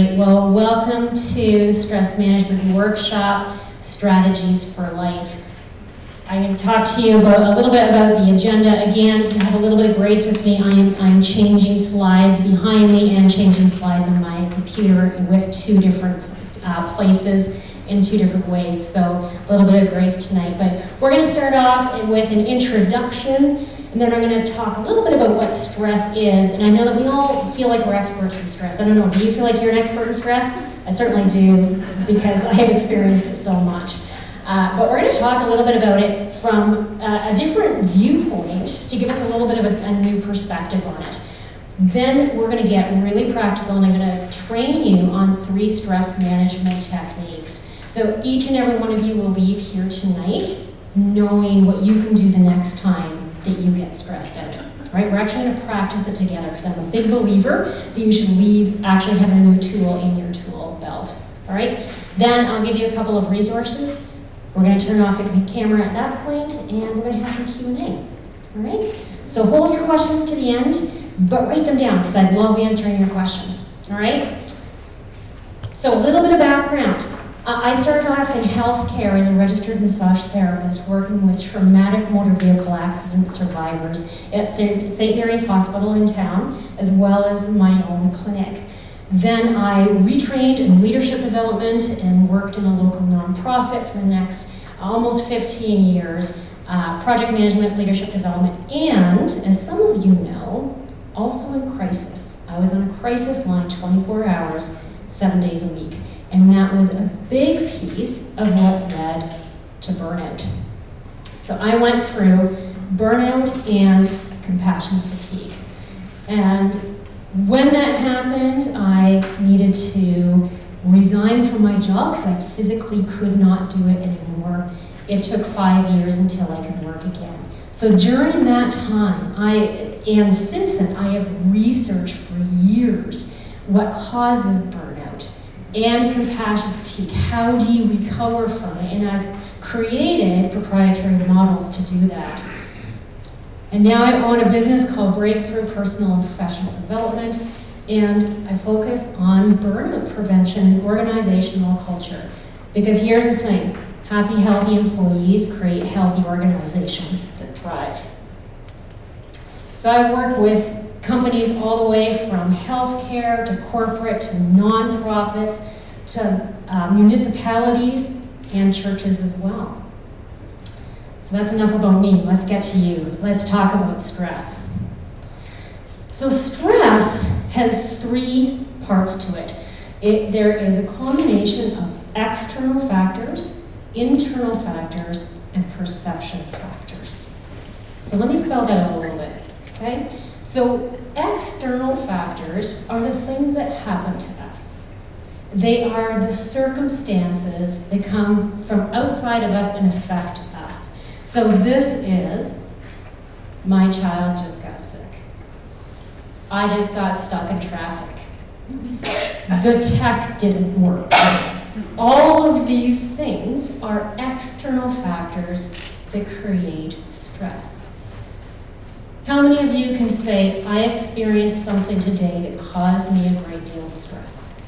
right, well, welcome to the Stress Management Workshop, Strategies for Life. I'm going to talk to you a little bit about the agenda. Again, if you have a little bit of grace with me, I'm changing slides behind me and changing slides on my computer with two different places in two different ways, so a little bit of grace tonight. But we're going to start off with an introduction, and then I'm going to talk a little bit about what stress is. And I know that we all feel like we're experts in stress. I don't know, do you feel like you're an expert in stress? I certainly do, because I have experienced it so much. But we're going to talk a little bit about it from a different viewpoint to give us a little bit of a new perspective on it. Then we're going to get really practical, and I'm going to train you on 3 stress management techniques. So each and every one of you will leave here tonight knowing what you can do the next time that you get stressed out. Right? We're actually going to practice it together, because I'm a big believer that you should leave actually having a new tool in your tool belt. All right? Then I'll give you a couple of resources. We're going to turn off the camera at that point, and we're going to have some Q&A. All right? So hold your questions to the end, but write them down, because I love answering your questions. All right? So a little bit of background. I started off in healthcare as a registered massage therapist, working with traumatic motor vehicle accident survivors at St. Mary's Hospital in town, as well as my own clinic. Then I retrained in leadership development and worked in a local nonprofit for the next almost 15 years, project management, leadership development, and, as some of you know, also in crisis. I was on a crisis line 24 hours, 7 days a week. And that was a big piece of what led to burnout. So I went through burnout and compassion fatigue. And when that happened, I needed to resign from my job because I physically could not do it anymore. It took 5 years until I could work again. So during that time, and since then, I have researched for years what causes burnout and compassion fatigue. How do you recover from it? And I've created proprietary models to do that. And now I own a business called Breakthrough Personal and Professional Development, and I focus on burnout prevention and organizational culture. Because here's the thing, happy, healthy employees create healthy organizations that thrive. So I work with companies all the way from healthcare to corporate to nonprofits to municipalities and churches as well. So that's enough about me. Let's get to you. Let's talk about stress. So stress has 3 parts to it. There is a combination of external factors, internal factors, and perception factors. So let me spell that out a little bit, okay? So external factors are the things that happen to us. They are the circumstances that come from outside of us and affect us. So this is, my child just got sick. I just got stuck in traffic. The tech didn't work. All of these things are external factors that create stress. How many of you can say, I experienced something today that caused me a great deal of stress?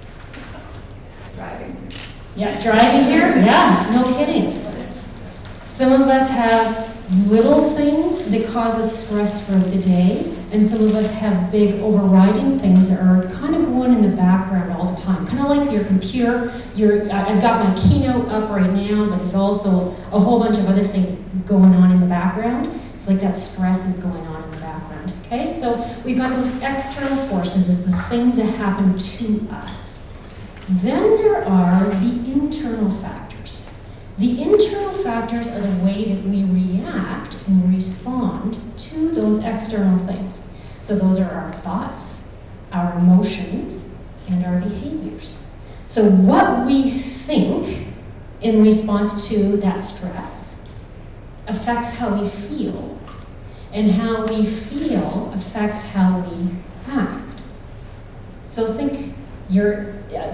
Driving. Yeah, driving here? Yeah, no kidding. Some of us have little things that cause us stress throughout the day, and some of us have big overriding things that are kind of going in the background all the time. Kind of like your computer. I've got my keynote up right now, but there's also a whole bunch of other things going on in the background. It's like that stress is going on in the background, okay? So we've got those external forces as the things that happen to us. Then there are the internal factors. The internal factors are the way that we react and respond to those external things. So those are our thoughts, our emotions, and our behaviors. So what we think in response to that stress affects how we feel, and how we feel affects how we act. So think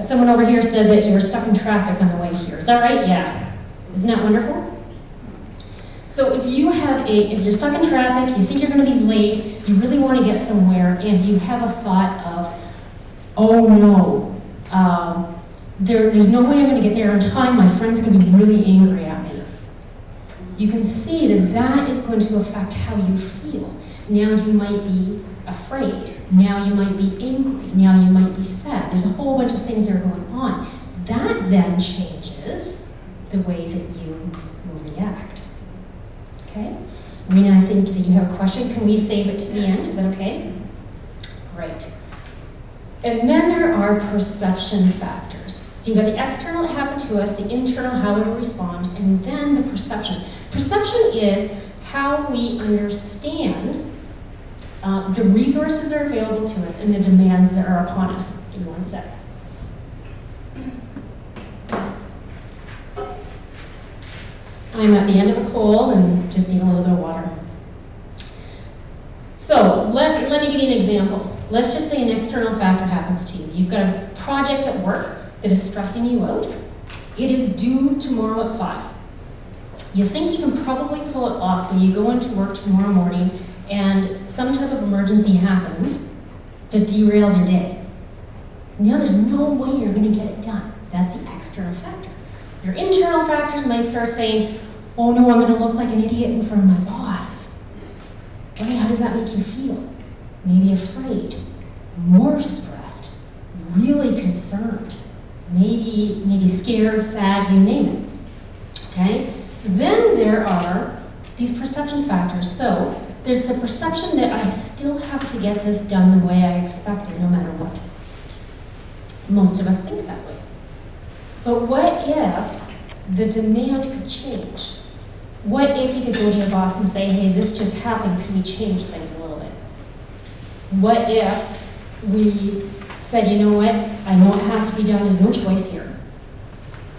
someone over here said that you were stuck in traffic on the way here. Is that right? Yeah. Isn't that wonderful? So if you're stuck in traffic, you think you're going to be late, you really want to get somewhere, and you have a thought of, oh no, there's no way I'm going to get there in time. My friend's going to be really angry at me. You can see that that is going to affect how you feel. Now you might be afraid. Now you might be angry. Now you might be sad. There's a whole bunch of things that are going on. That then changes the way that you will react. Okay? Rena, I think that you have a question. Can we save it to the end? Is that okay? Great. And then there are perception factors. So you've got the external that happened to us, the internal, how we respond, and then the perception. Perception is how we understand the resources that are available to us and the demands that are upon us. Give me one sec. I'm at the end of a cold and just need a little bit of water. So let me give you an example. Let's just say an external factor happens to you. You've got a project at work that is stressing you out. It is due tomorrow at 5. You think you can probably pull it off, but you go into work tomorrow morning and some type of emergency happens that derails your day. Now there's no way you're going to get it done. That's the external factor. Your internal factors might start saying, oh no, I'm going to look like an idiot in front of my boss. Okay, how does that make you feel? Maybe afraid, more stressed, really concerned, maybe scared, sad, you name it. Okay? Then there are these perception factors. So there's the perception that I still have to get this done the way I expected, no matter what. Most of us think that way. But what if the demand could change? What if you could go to your boss and say, hey, this just happened, can we change things a little bit? What if we said, you know what, I know it has to be done, there's no choice here.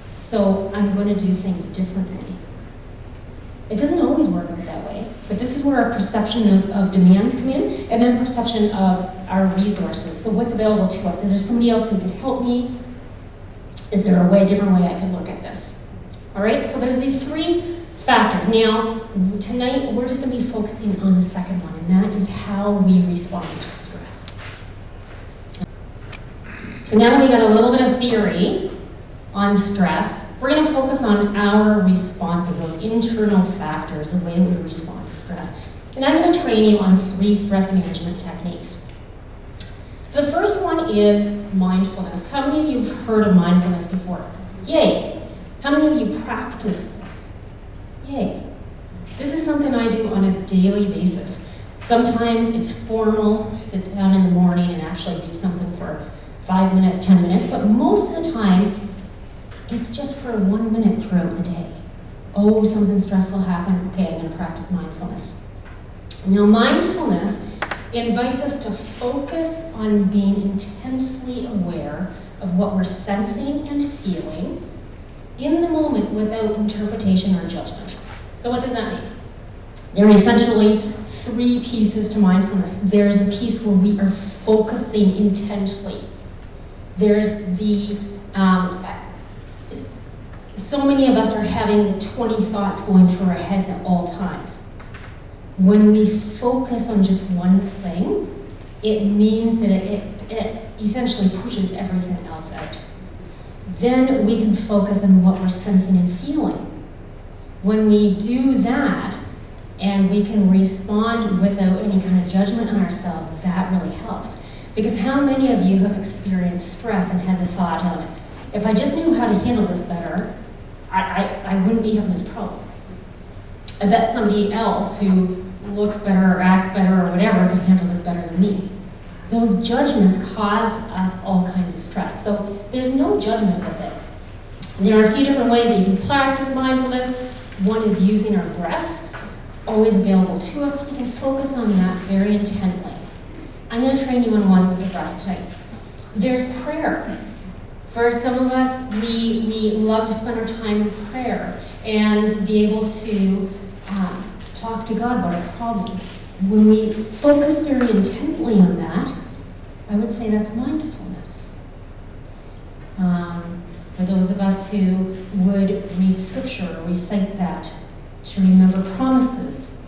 So I'm going to do things differently. It doesn't always work out that way, but this is where our perception of demands come in, and then perception of our resources. So what's available to us? Is there somebody else who could help me? Is there a different way I can look at this? All right, so there's these 3 factors. Now, tonight, we're just going to be focusing on the second one, and that is how we respond to stress. So now that we got a little bit of theory on stress, we're going to focus on our responses, those internal factors, the way that we respond to stress. And I'm going to train you on 3 stress management techniques. The first one is mindfulness. How many of you have heard of mindfulness before? Yay. How many of you practice this? Yay. This is something I do on a daily basis. Sometimes it's formal, sit down in the morning and actually do something for 5 minutes, 10 minutes, but most of the time, it's just for 1 minute throughout the day. Oh, something stressful happened. Okay, I'm going to practice mindfulness. Now, mindfulness invites us to focus on being intensely aware of what we're sensing and feeling in the moment without interpretation or judgment. So what does that mean? There are essentially 3 pieces to mindfulness. There's the piece where we are focusing intently. There's the so many of us are having 20 thoughts going through our heads at all times. When we focus on just one thing, it means that it essentially pushes everything else out. Then we can focus on what we're sensing and feeling. When we do that, and we can respond without any kind of judgment on ourselves, that really helps. Because how many of you have experienced stress and had the thought of, if I just knew how to handle this better, I wouldn't be having this problem. I bet somebody else who looks better or acts better or whatever could handle this better than me. Those judgments cause us all kinds of stress. So there's no judgment with it. There are a few different ways that you can practice mindfulness. One is using our breath. It's always available to us, so we can focus on that very intently. I'm going to train you on one with the breath tonight. There's prayer. For some of us, we love to spend our time in prayer and be able to talk to God about our problems. When we focus very intently on that, I would say that's mindfulness. For those of us who would read scripture or recite that to remember promises,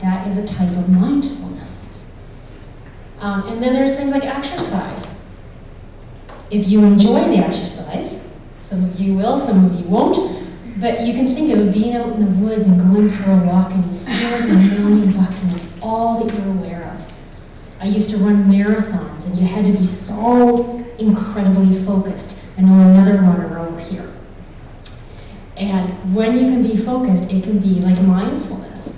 that is a type of mindfulness. And then there's things like exercise. If you enjoy the exercise, some of you will, some of you won't, but you can think of being out in the woods and going for a walk and you feel like $1,000,000 and it's all that you're aware of. I used to run marathons and you had to be so incredibly focused. I know another runner over here. And when you can be focused, it can be like mindfulness.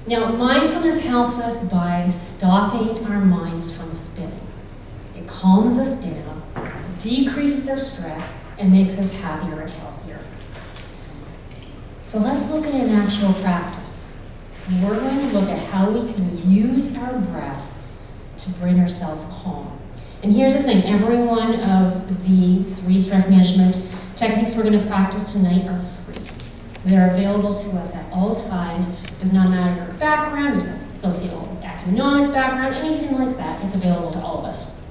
Now, mindfulness helps us by stopping our minds from spinning. It calms us down, decreases our stress, and makes us happier and healthier. So let's look at an actual practice. We're going to look at how we can use our breath to bring ourselves calm. And here's the thing, every one of the 3 stress management techniques we're going to practice tonight are free. They're available to us at all times. It does not matter your background, your socioeconomic background, anything like that. It's available to all of us.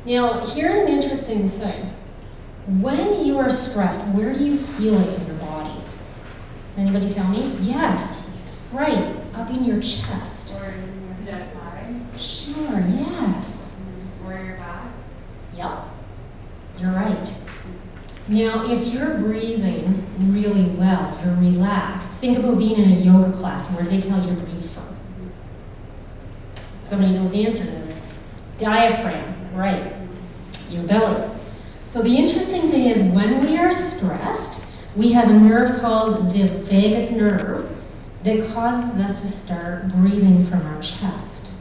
Now, here's an interesting thing. When you are stressed, where do you feel it in your body? Anybody tell me? Yes, right, up in your chest. Or in your diaphragm. Sure, yes. Or your back. Yep, you're right. Now, if you're breathing really well, you're relaxed, think about being in a yoga class. Where do they tell you to breathe from? Somebody knows the answer to this. Diaphragm, right, your belly. So the interesting thing is when we are stressed, we have a nerve called the vagus nerve that causes us to start breathing from our chest.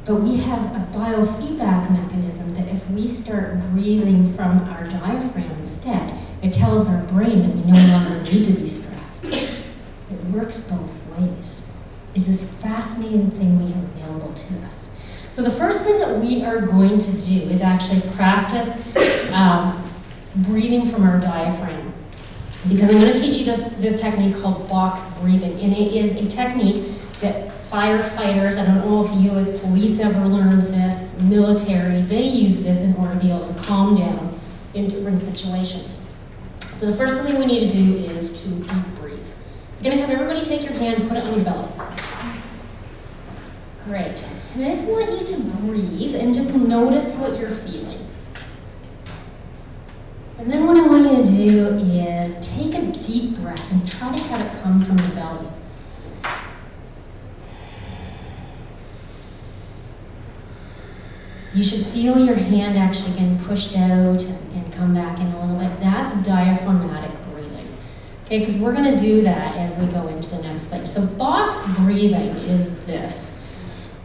But we have a biofeedback mechanism that if we start breathing from our diaphragm instead, it tells our brain that we no longer need to be stressed. It works both ways. It's this fascinating thing we have available to us. So the first thing that we are going to do is actually practice breathing from our diaphragm. Because I'm going to teach you this technique called box breathing. And it is a technique that firefighters, I don't know if you as police ever learned this, military, they use this in order to be able to calm down in different situations. So the first thing we need to do is to deep breathe. So you're going to have everybody take your hand, put it on your belly. Great. And I just want you to breathe and just notice what you're feeling. And then what I want you to do is take a deep breath and try to have it come from the belly. You should feel your hand actually getting pushed out and come back in a little bit. That's diaphragmatic breathing. Okay, because we're going to do that as we go into the next thing. So box breathing is this.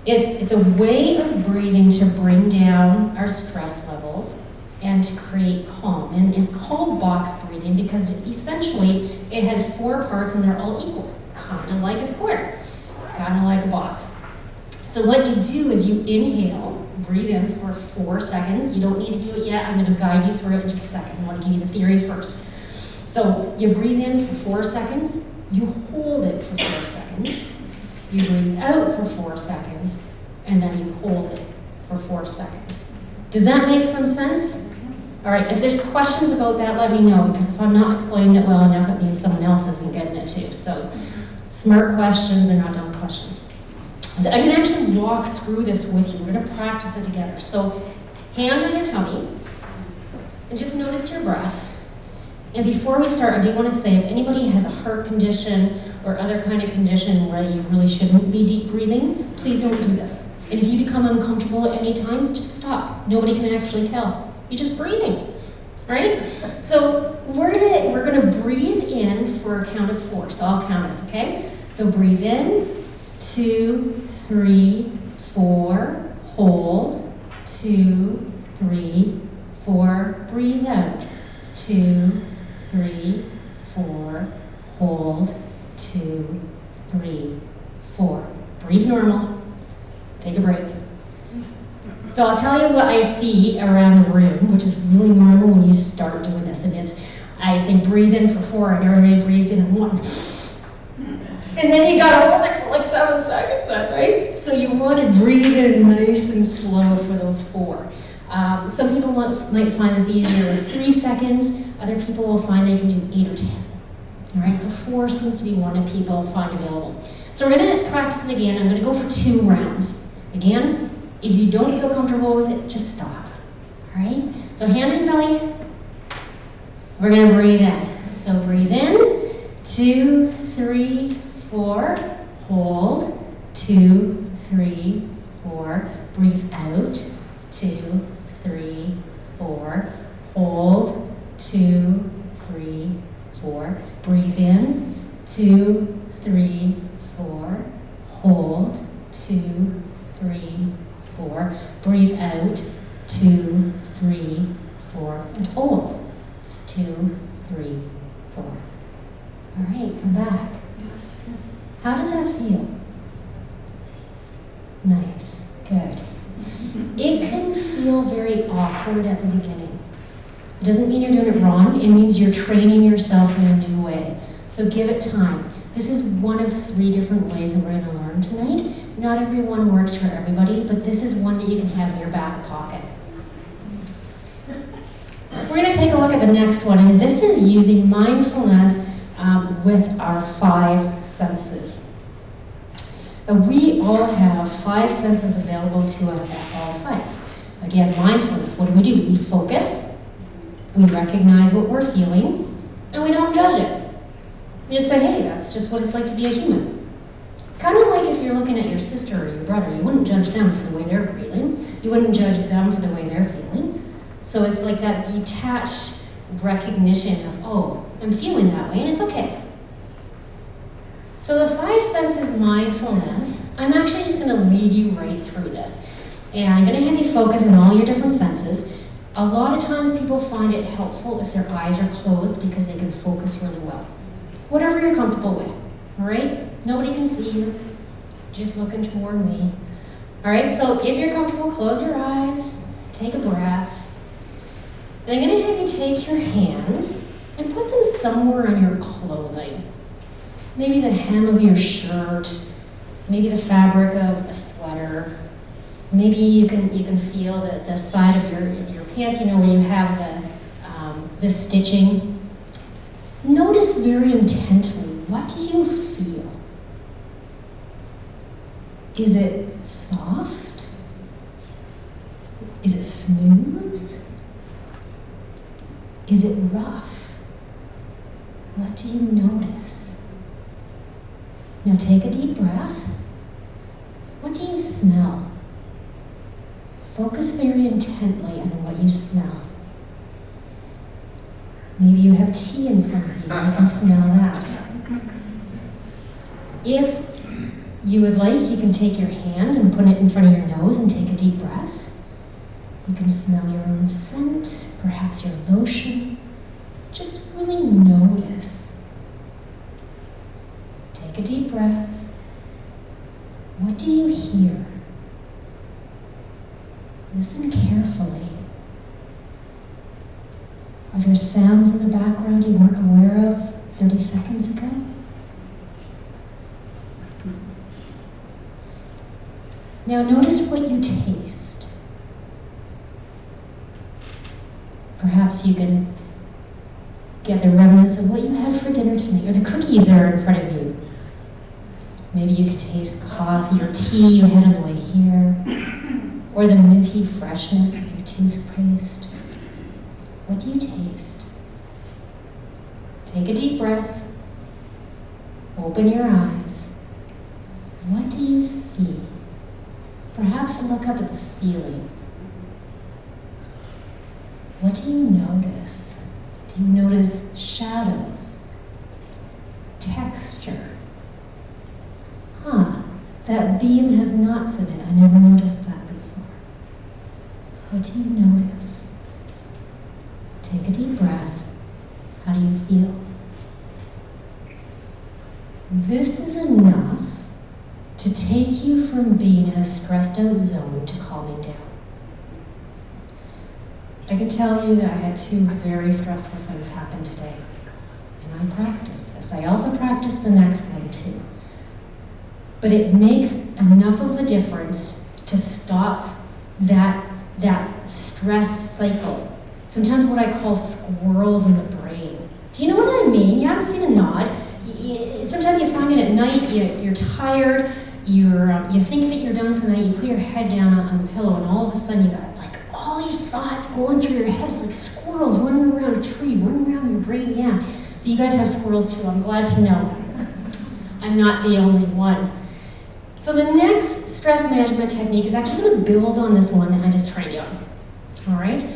It's a way of breathing to bring down our stress levels and to create calm. And it's called box breathing because essentially it has 4 parts and they're all equal, kind of like a square, kind of like a box. So what you do is you inhale, breathe in for 4 seconds. You don't need to do it yet. I'm going to guide you through it in just a second. I want to give you the theory first. So you breathe in for 4 seconds, you hold it for 4 seconds, you breathe out for 4 seconds, and then you hold it for 4 seconds. Does that make some sense? All right, if there's questions about that, let me know, because if I'm not explaining it well enough, it means someone else isn't getting it too. So smart questions and not dumb questions. So I can actually walk through this with you. We're going to practice it together. So hand on your tummy, and just notice your breath. And before we start, I do want to say, if anybody has a heart condition or other kind of condition where you really shouldn't be deep breathing, please don't do this. And if you become uncomfortable at any time, just stop. Nobody can actually tell. You're just breathing, right? So we're gonna breathe in for a count of 4. So I'll count us, okay? So breathe in, 2, 3, 4, hold, 2, 3, 4, breathe out, 2, 3, 4, hold, 2, 3, 4. Breathe normal, take a break. So I'll tell you what I see around the room, which is really normal when you start doing this. And it's, I say breathe in for 4, and everybody breathes in 1. And then you gotta hold it for like 7 seconds then, right? So you want to breathe in nice and slow for those 4. Some people might find this easier with 3 seconds. Other people will find they can do 8 or 10. All right, so 4 seems to be one that people find available. So we're gonna practice it again. I'm gonna go for 2 rounds. Again, If you don't feel comfortable with it, just stop. All right? So hand in belly. We're going to breathe in. So breathe in. 2, 3, 4. Hold. 2, 3, 4. Breathe out. 2, 3, 4. Hold. 2, 3, 4. Breathe in. 2, 3, 4. Hold. 2, 3, 4. Breathe out. 2, 3, 4. And hold. 2, 3, 4. All right, come back. How does that feel? Nice. Good. It can feel very awkward at the beginning. It doesn't mean you're doing it wrong. It means you're training yourself in a new way. So give it time. This is one of 3 different ways that we're going to learn tonight. Not every one works for everybody, but this is one that you can have in your back pocket. We're going to take a look at the next one, and this is using mindfulness with our 5 senses. We all have 5 senses available to us at all times. Again, mindfulness, what do? We focus, we recognize what we're feeling, and we don't judge it. We just say, hey, that's just what it's like to be a human. Kind of like if you're looking at your sister or your brother, you wouldn't judge them for the way they're breathing. You wouldn't judge them for the way they're feeling. So it's like that detached recognition of, oh, I'm feeling that way, and it's okay. So the 5 senses mindfulness, I'm actually just going to lead you right through this. And I'm going to have you focus on all your different senses. A lot of times people find it helpful if their eyes are closed because they can focus really well. Whatever you're comfortable with, all right? Nobody can see you, just looking toward me. All right, so if you're comfortable, close your eyes, take a breath. And I'm going to have you take your hands and put them somewhere on your clothing. Maybe the hem of your shirt, maybe the fabric of a sweater. Maybe you can feel the side of your pants, where you have the stitching. Notice very intently, what do you feel? Is it soft? Is it smooth? Is it rough? What do you notice? Now take a deep breath. What do you smell? Focus very intently on what you smell. Maybe you have tea in front of you, you can smell that. If you would like, you can take your hand and put it in front of your nose and take a deep breath. You can smell your own scent, perhaps your lotion. Just really notice. Take a deep breath. What do you hear? Listen carefully. Are there sounds in the background you weren't aware of 30 seconds ago? Now notice what you taste. Perhaps you can get the remnants of what you had for dinner tonight, or the cookies that are in front of you. Maybe you could taste coffee or tea you had on the way here, or the minty freshness of your toothpaste. What do you taste? Take a deep breath. Open your eyes. What do you see? Perhaps look up at the ceiling. What do you notice? Do you notice shadows? Texture? That beam has knots in it. I never noticed that before. What do you notice? Take a deep breath. How do you feel? This is enough to take you from being in a stressed out zone to calming down. I can tell you that I had 2 very stressful things happen today. And I practiced this. I also practiced the next one too. But it makes enough of a difference to stop that stress cycle. Sometimes what I call squirrels in the brain. Do you know what I mean? You haven't seen a nod. Sometimes you find it at night, you're tired, you think that you're done for the night, you put your head down on the pillow, and all of a sudden you got like all these thoughts going through your head. It's like squirrels running around a tree, running around your brain. Yeah. So you guys have squirrels too. I'm glad to know. I'm not the only one. So the next stress management technique is actually going to build on this one that I just trained you on. All right?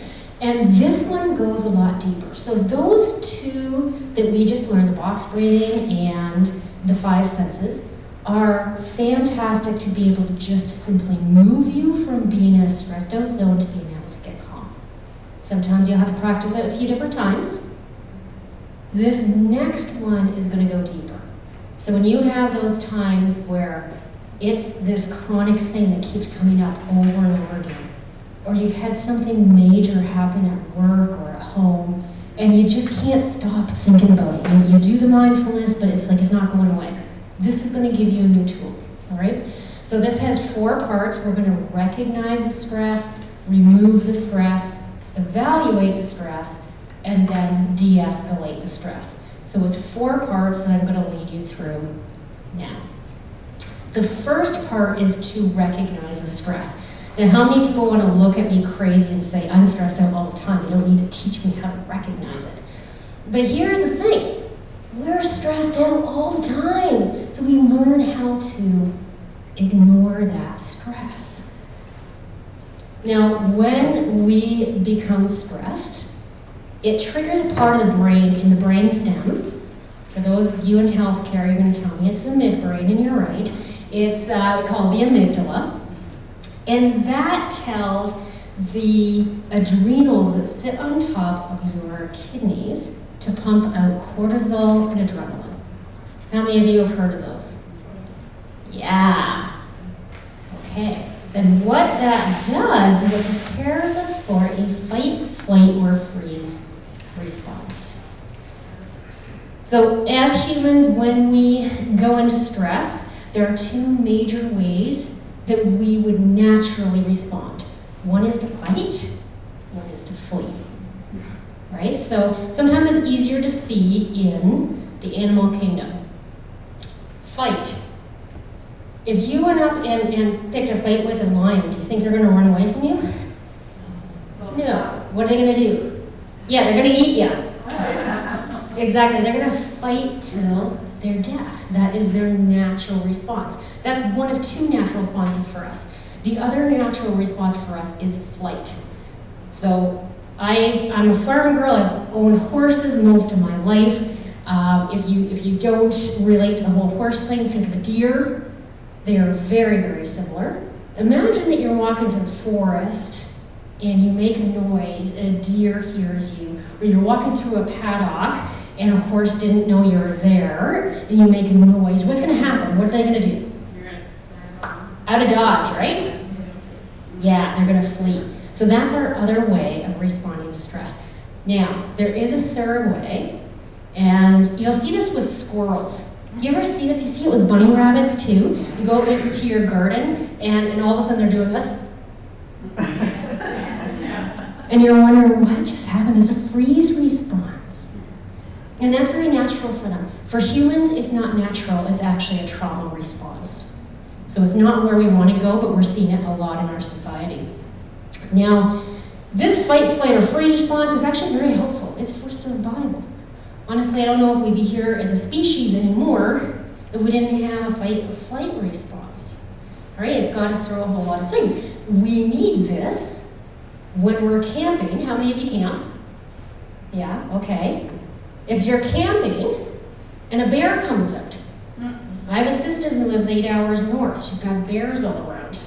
And this one goes a lot deeper. So those two that we just learned, the box breathing and the 5 senses, are fantastic to be able to just simply move you from being in a stressed out zone to being able to get calm. Sometimes you'll have to practice it a few different times. This next one is going to go deeper. So when you have those times where it's this chronic thing that keeps coming up over and over again, or you've had something major happen at work or at home, and you just can't stop thinking about it. You do the mindfulness, but it's like it's not going away. This is going to give you a new tool, all right? So this has 4 parts. We're going to recognize the stress, remove the stress, evaluate the stress, and then de-escalate the stress. So it's 4 parts that I'm going to lead you through now. The first part is to recognize the stress. Now, how many people want to look at me crazy and say, I'm stressed out all the time, you don't need to teach me how to recognize it. But here's the thing, we're stressed out all the time. So we learn how to ignore that stress. Now, when we become stressed, it triggers a part of the brain in the brain stem. For those of you in healthcare, you're going to tell me it's the midbrain, and you're right. It's called the amygdala. And that tells the adrenals that sit on top of your kidneys to pump out cortisol and adrenaline. How many of you have heard of those? Yeah. Okay. Then what that does is it prepares us for a fight, flight, or freeze response. So as humans, when we go into stress, there are 2 major ways that we would naturally respond. One is to fight, one is to flee. Right? So sometimes it's easier to see in the animal kingdom. Fight. If you went up and picked a fight with a lion, do you think they're going to run away from you? No. What are they going to do? Yeah, they're going to eat you. Exactly. They're going to fight till their death. That is their natural response. That's one of 2 natural responses for us. The other natural response for us is flight. So I'm a farm girl. I've owned horses most of my life. If you don't relate to the whole horse thing, think of a deer. They are very, very similar. Imagine that you're walking through the forest and you make a noise and a deer hears you, or you're walking through a paddock and a horse didn't know you were there, and you make a noise. What's going to happen? What are they going to do? You're going to Out of dodge, right? Yeah, they're going to flee. So that's our other way of responding to stress. Now, there is a third way, and you'll see this with squirrels. You ever see this? You see it with bunny rabbits too. You go into your garden, and all of a sudden they're doing this. And you're wondering, what just happened? There's a freeze response. And that's very natural for them. For humans, it's not natural. It's actually a trauma response. So it's not where we want to go, but we're seeing it a lot in our society. Now, this fight, flight, or freeze response is actually very helpful. It's for survival. Honestly, I don't know if we'd be here as a species anymore if we didn't have a fight or flight response. All right, it's got us through a whole lot of things. We need this when we're camping. How many of you camp? Yeah, okay. If you're camping and a bear comes out, I have a sister who lives 8 hours north. She's got bears all around.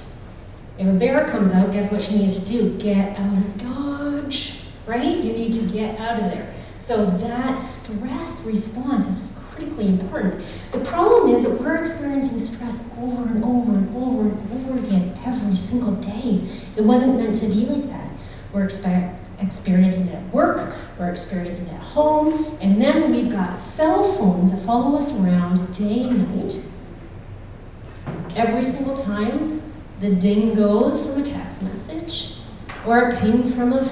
If a bear comes out, guess what she needs to do? Get out of Dodge, right? You need to get out of there. So that stress response is critically important. The problem is that we're experiencing stress over and over and over and over again every single day. It wasn't meant to be like that. We're experiencing it at work, we're experiencing it at home, and then we've got cell phones that follow us around day and night. Every single time the ding goes from a text message or a ping from a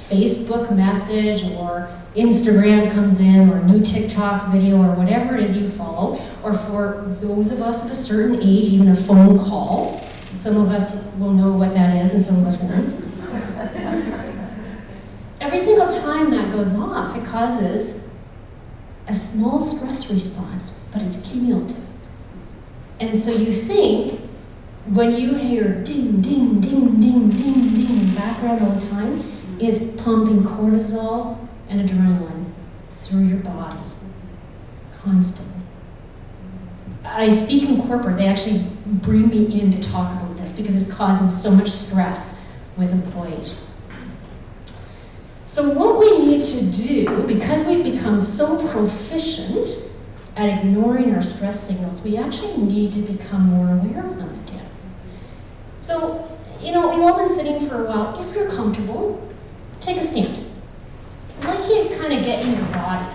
Facebook message or Instagram comes in or a new TikTok video or whatever it is you follow, or for those of us of a certain age, even a phone call. Some of us will know what that is and some of us won't. Every single time that goes off, it causes a small stress response, but it's cumulative. And so you think, when you hear ding, ding, ding, ding, ding, ding in the background all the time, is pumping cortisol and adrenaline through your body constantly. I speak in corporate. They actually bring me in to talk about this because it's causing so much stress with employees. So what we need to do, because we've become so proficient at ignoring our stress signals, we actually need to become more aware of them again. So, we've all been sitting for a while. If you're comfortable, take a stand. I'd like you to kind of get in your body.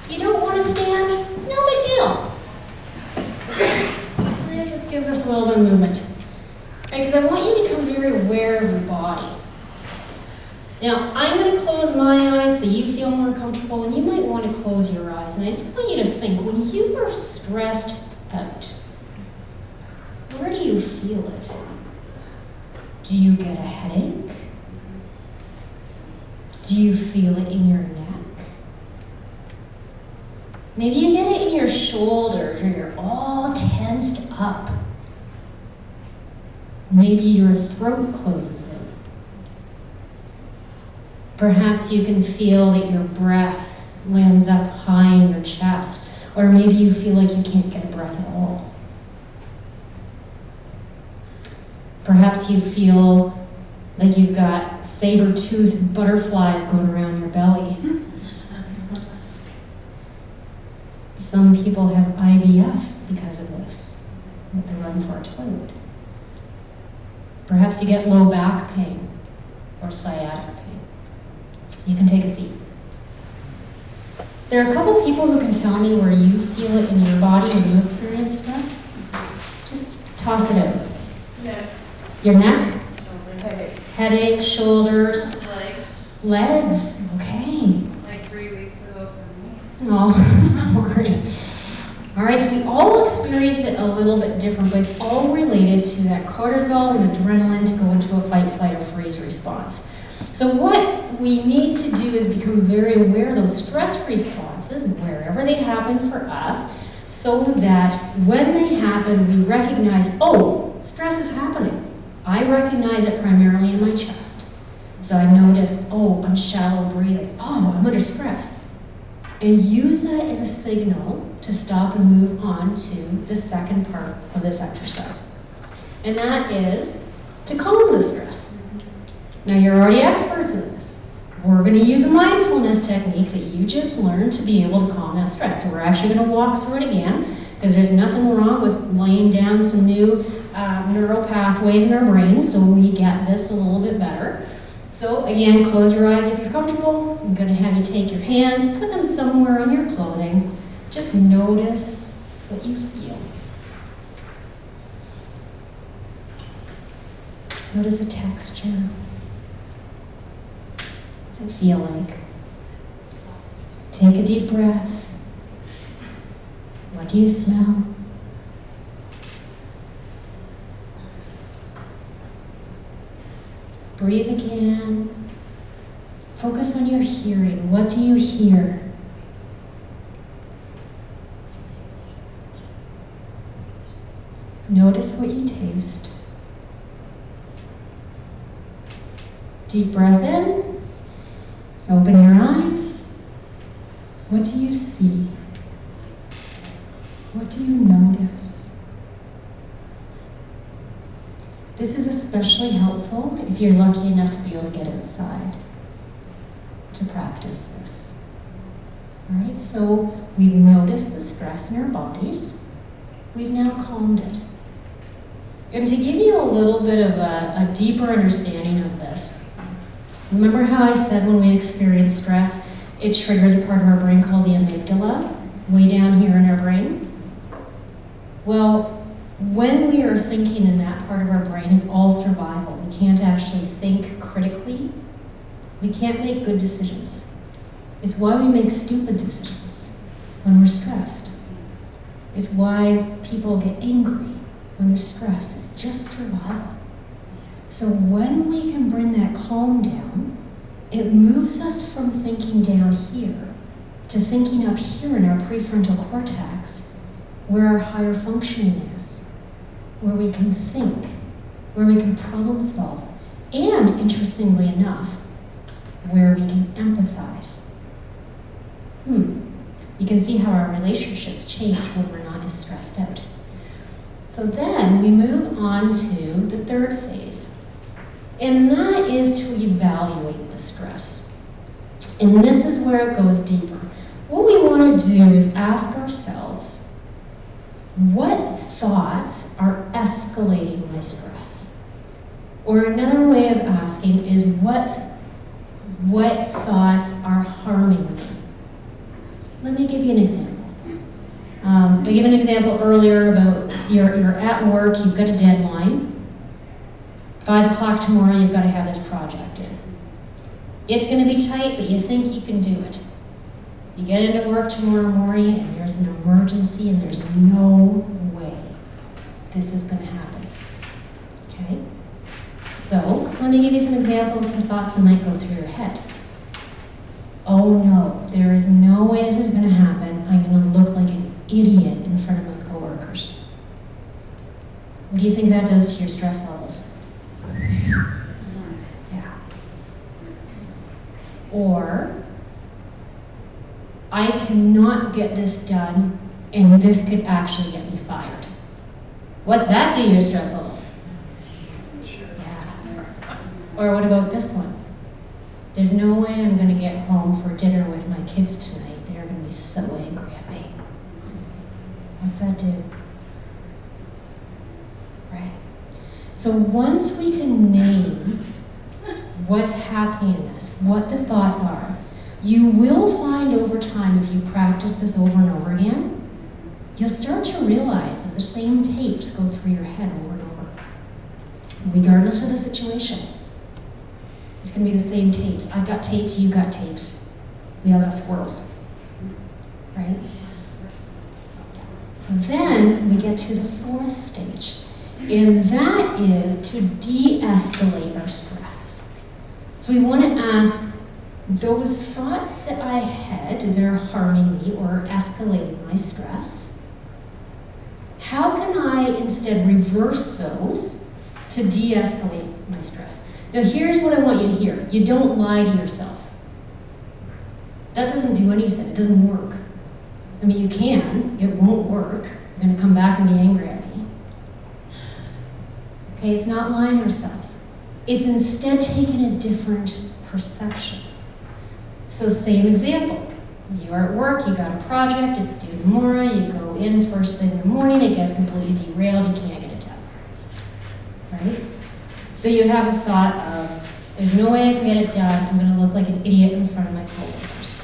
You don't want to stand? No big deal. It just gives us a little bit of movement. Right? Because I want you to become very aware of your body. Now, I'm going to close my eyes so you feel more comfortable, and you might want to close your eyes. And I just want you to think, when you are stressed out, where do you feel it? Do you get a headache? Do you feel it in your neck? Maybe you get it in your shoulders, or you're all tensed up. Maybe your throat closes in. Perhaps you can feel that your breath lands up high in your chest, or maybe you feel like you can't get a breath at all. Perhaps you feel like you've got saber-toothed butterflies going around your belly. Some people have IBS because of this, that they run for a toilet. Perhaps you get low back pain or sciatic pain. You can take a seat. There are a couple people who can tell me where you feel it in your body when you experience stress. Just toss it out. Neck. Your neck? Headache. Headache, shoulders, Legs. legs. Okay. Like 3 weeks ago for me. Oh, I'm sorry. All right, so we all experience it a little bit different, but it's all related to that cortisol and adrenaline to go into a fight, flight, or freeze response. So what we need to do is become very aware of those stress responses wherever they happen for us, so that when they happen, we recognize, oh, stress is happening. I recognize it primarily in my chest. So I notice, oh, I'm shallow breathing. Oh, I'm under stress. And use that as a signal to stop and move on to the second part of this exercise. And that is to calm the stress. Now, you're already experts in this. We're going to use a mindfulness technique that you just learned to be able to calm that stress. So we're actually going to walk through it again, because there's nothing wrong with laying down some new neural pathways in our brains so we get this a little bit better. So again, close your eyes if you're comfortable. I'm going to have you take your hands, put them somewhere on your clothing. Just notice what you feel. Notice the texture. What's it feel like? Take a deep breath. What do you smell? Breathe again. Focus on your hearing. What do you hear? Notice what you taste. Deep breath in. Open your eyes. What do you see? What do you notice? This is especially helpful if you're lucky enough to be able to get outside to practice this. All right, so we've noticed the stress in our bodies. We've now calmed it. And to give you a little bit of a deeper understanding of this, remember how I said when we experience stress, it triggers a part of our brain called the amygdala, way down here in our brain? Well, when we are thinking in that part of our brain, it's all survival. We can't actually think critically we can't make good decisions. It's why we make stupid decisions when we're stressed. It's why people get angry when they're stressed. It's just survival. So when we can bring that calm down, it moves us from thinking down here to thinking up here in our prefrontal cortex, where our higher functioning is, where we can think, where we can problem solve, and interestingly enough, where we can empathize. You can see how our relationships change when we're not as stressed out. So then we move on to the third phase, and that is to evaluate the stress. And this is where it goes deeper. What we want to do is ask ourselves, what thoughts are escalating my stress? Or another way of asking is, what thoughts are harming me? Let me give you an example. I gave an example earlier about you're at work, you've got a deadline. 5 o'clock tomorrow, you've got to have this project in. It's going to be tight, but you think you can do it. You get into work tomorrow morning, and there's an emergency, and there's no way this is going to happen. Okay? So, let me give you some examples, some thoughts that might go through your head. Oh no, there is no way this is going to happen. I'm going to look like an idiot in front of my coworkers. What do you think that does to your stress levels? Yeah. Or, I cannot get this done, and this could actually get me fired. What's that do to your stress levels? Yeah. Or what about this one? There's no way I'm going to get home for dinner with my kids tonight. They're going to be so angry at me. What's that do? Right. So once we can name what's happening in us, what the thoughts are, you will find over time, if you practice this over and over again, you'll start to realize that the same tapes go through your head over and over, regardless of the situation. It's going to be the same tapes. I've got tapes, you've got tapes. We all got squirrels, right? So then we get to the fourth stage, and that is to de-escalate our stress. So we want to ask, those thoughts that I had that are harming me or escalating my stress, how can I instead reverse those to de-escalate my stress? Now here's what I want you to hear. You don't lie to yourself. That doesn't do anything. It doesn't work. I mean, you can. It won't work. You're going to come back and be angry at me. Okay, it's not lying to ourselves. It's instead taking a different perception. So same example. You're at work, you got a project, it's due tomorrow, you go in first thing in the morning, it gets completely derailed, you can't get it done. Right? So you have a thought of, there's no way I can get it done, I'm going to look like an idiot in front of my coworkers.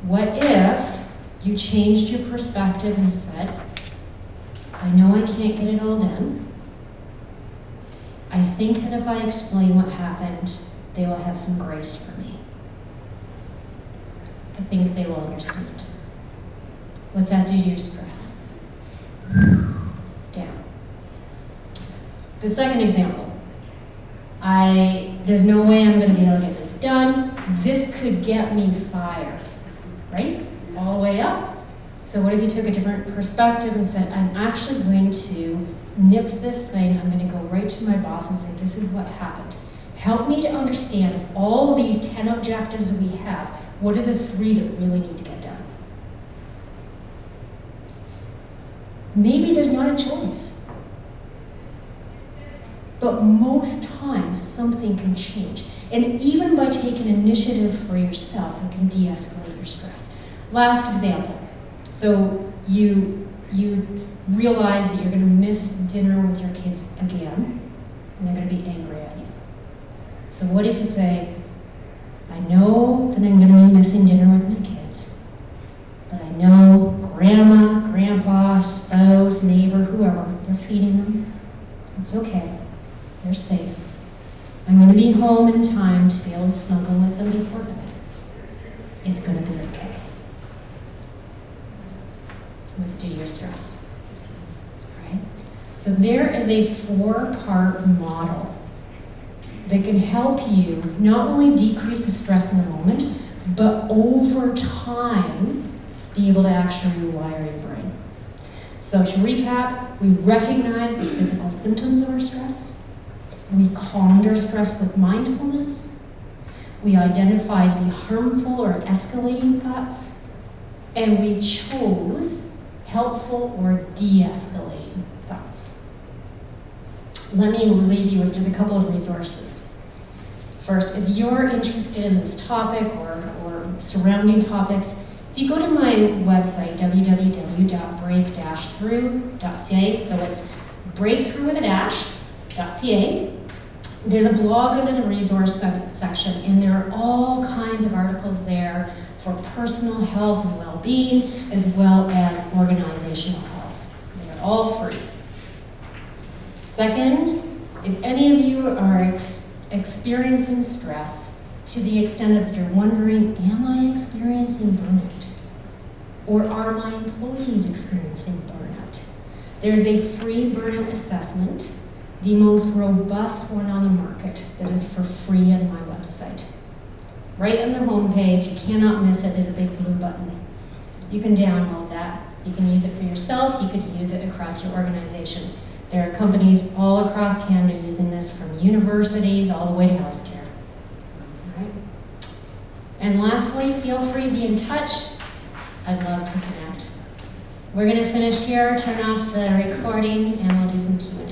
What if you changed your perspective and said, I know I can't get it all done. I think that if I explain what happened, they will have some grace for me. I think they will understand. What's that do to your stress? Down. The second example. There's no way I'm going to be able to get this done. This could get me fired. Right? All the way up. So what if you took a different perspective and said, I'm actually going to nip this thing, I'm going to go right to my boss and say, this is what happened. Help me to understand of all these 10 objectives that we have, what are the 3 that really need to get done? Maybe there's not a choice. But most times, something can change. And even by taking initiative for yourself, it can de-escalate your stress. Last example. So you realize that you're going to miss dinner with your kids again, and they're going to be angry at you. So what if you say, I know that I'm going to be missing dinner with my kids, but I know grandma, grandpa, spouse, neighbor, whoever, they're feeding them. It's okay. They're safe. I'm going to be home in time to be able to snuggle with them before bed. It's going to be okay. Let's do your stress. All right? So there is a 4-part model that can help you not only decrease the stress in the moment, but over time, be able to actually rewire your brain. So to recap, we recognize the physical symptoms of our stress. We calmed our stress with mindfulness. We identified the harmful or escalating thoughts. And we chose helpful or de-escalating thoughts. Let me leave you with just a couple of resources. First, if you're interested in this topic or surrounding topics, if you go to my website, www.break-through.ca, so it's breakthrough with a dash.ca, there's a blog under the resource section, and there are all kinds of articles there for personal health and well-being, as well as organizational health. They're all free. Second, if any of you are experiencing stress to the extent that you're wondering, am I experiencing burnout? Or are my employees experiencing burnout? There's a free burnout assessment, the most robust one on the market, that is for free on my website. Right on the home page, you cannot miss it, there's a big blue button. You can download that. You can use it for yourself, you can use it across your organization. There are companies all across Canada using this, from universities all the way to healthcare. All right? And lastly, feel free to be in touch. I'd love to connect. We're going to finish here, turn off the recording, and we'll do some Q&A.